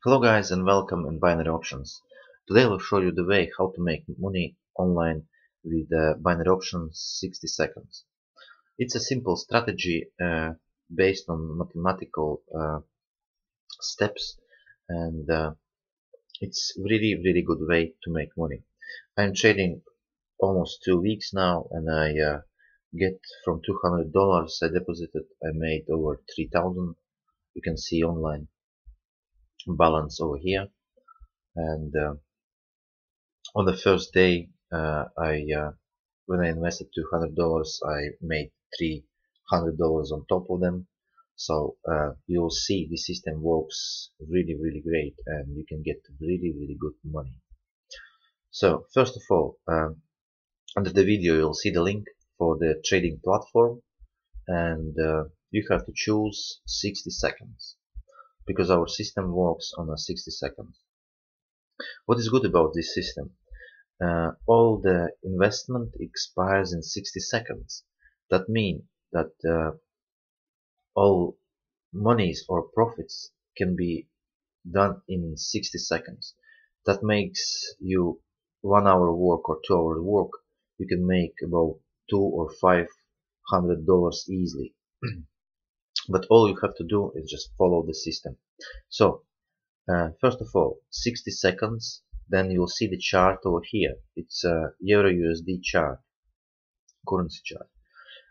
Hello guys and welcome in Binary Options. Today I will show you the way how to make money online with Binary Options 60 seconds. It's a simple strategy based on mathematical steps and it's really good way to make money. I'm trading almost 2 weeks now and I get from $200 I deposited I made over 3,000. You can see online balance over here and on the first day when I invested $200 I made $300 on top of them. So you'll see the system works really great and you can get really good money. So first of all, under the video you'll see the link for the trading platform and you have to choose 60 seconds because our system works on a 60 seconds. What is good about this system? All the investment expires in 60 seconds. That means that all monies or profits can be done in 60 seconds. That makes you 1 hour work or 2 hour work. You can make about $200 or $500 easily. But all you have to do is just follow the system. So first of all, 60 seconds. Then you will see the chart over here. It's a Euro USD chart, currency chart.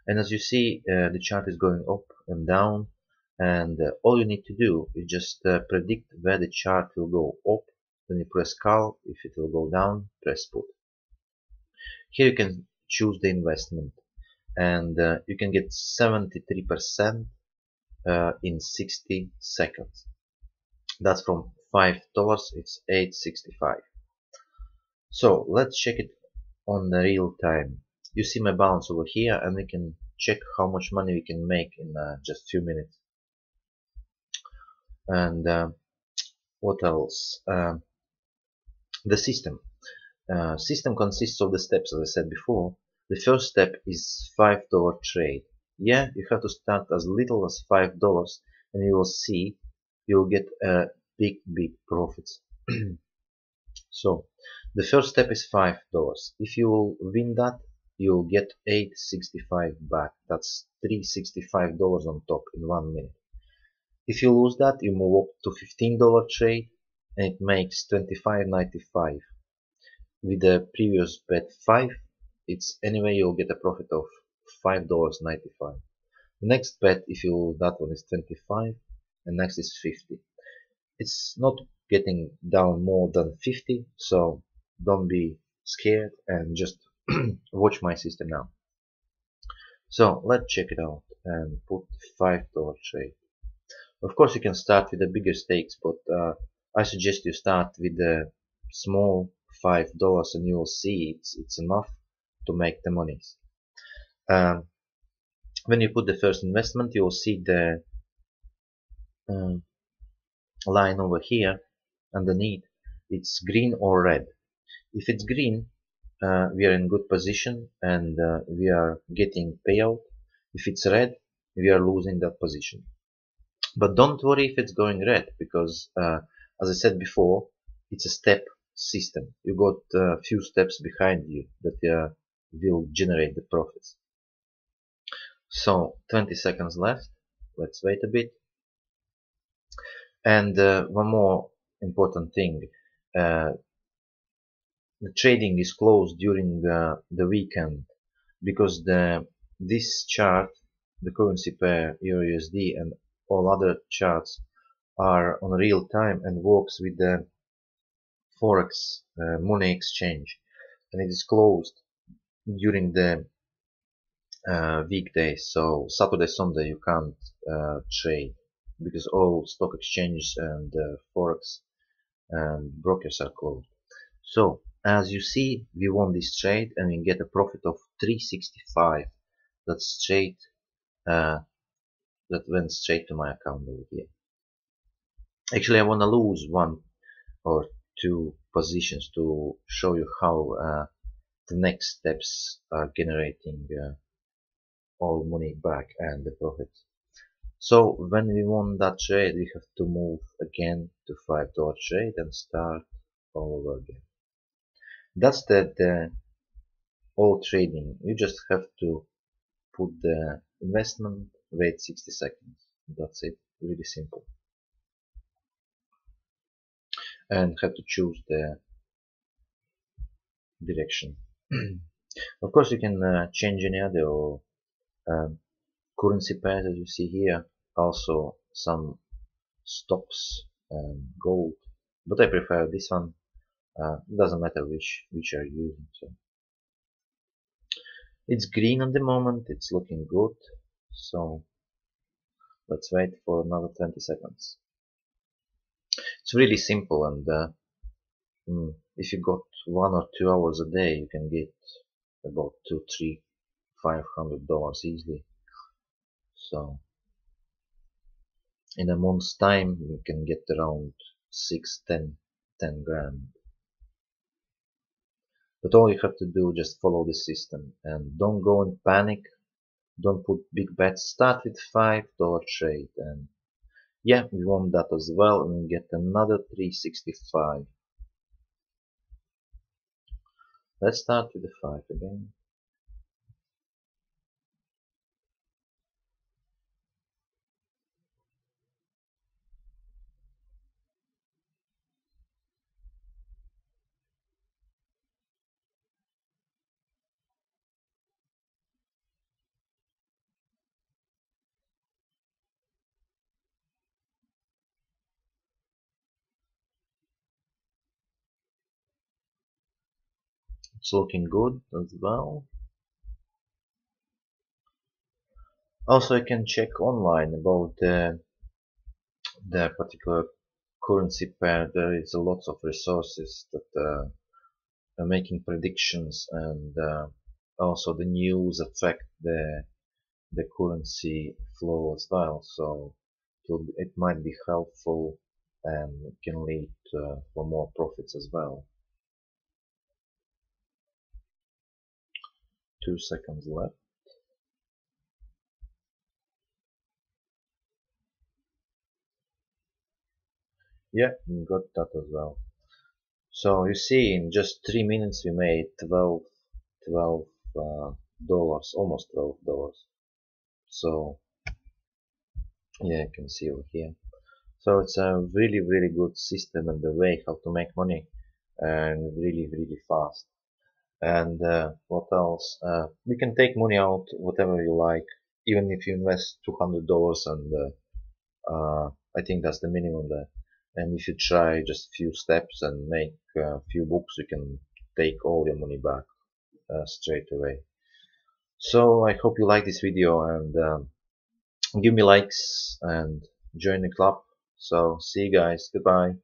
And as you see, the chart is going up and down. And all you need to do is just predict where the chart will go up. Then you press call. If it will go down, press put. Here you can choose the investment. And you can get 73% in 60 seconds. That's from $5, it's $8.65. So let's check it on the real time. You see my balance over here and we can check how much money we can make in just few minutes. And what else? The system. System consists of the steps as I said before. The first step is $5 trade. Yeah, you have to start as little as $5 and you will see you'll get big profits. So the first step is $5. If you win that, you'll get $8.65 back. That's $365 on top in 1 minute. If you lose that, you move up to $15 trade and it makes $25.95. With the previous bet 5, it's anyway you'll get a profit of $5.95. The next bet, if you lose that one, is 25 and next is 50. It's not getting down more than 50, so don't be scared and just watch my system now. So let's check it out and put $5 trade. Of course you can start with the bigger stakes, but I suggest you start with the small $5 and you will see it's enough to make the monies. When you put the first investment, you will see the line over here underneath. It's green or red. If it's green, we are in good position and we are getting payout. If it's red, we are losing that position. But don't worry if it's going red, because as I said before, it's a step system. You got a few steps behind you that will generate the profits. So 20 seconds left. Let's wait a bit. And one more important thing. The trading is closed during the weekend because this chart, the currency pair Euro USD and all other charts are on real time and works with the Forex money exchange, and it is closed during the weekdays. So Saturday, Sunday you can't trade because all stock exchanges and Forex and brokers are closed. So as you see, we won this trade and we get a profit of 365. That's straight. That went straight to my account over here. Actually, I want to lose 1 or 2 positions to show you how the next steps are generating all money back and the profits. So when we want that trade, we have to move again to $5 trade and start all over again. That's the all trading. You just have to put the investment, wait 60 seconds. That's it. Really simple. And have to choose the direction. Of course, you can change any other um, currency pairs as you see here. Also some stocks and gold, but I prefer this one. Doesn't matter which you're using. So it's green at the moment. It's looking good. So let's wait for another 20 seconds. It's really simple, and if you got 1 or 2 hours a day, you can get about two, three, $500 easily. So in a month's time, you can get around 6, 10 grand. But all you have to do, just follow the system and don't go in panic. Don't put big bets. Start with $5 trade, and yeah, we want that as well, and we get another 365. Let's start with the 5 again. It's looking good as well. Also, you can check online about the particular currency pair. There is a lot of resources that are making predictions, and also the news affect the currency flow as well. So it might be helpful and can lead for more profits as well. 2 seconds left. Yeah, we got that as well. So you see, in just 3 minutes we made 12 dollars, almost $12. So yeah, you can see over here. So it's a really good system and the way how to make money, and really fast. And what else? You can take money out whatever you like, even if you invest $200, and I think that's the minimum there. And if you try just few steps and make a few books, you can take all your money back straight away. So I hope you like this video, and give me likes and join the club. So see you guys. Goodbye.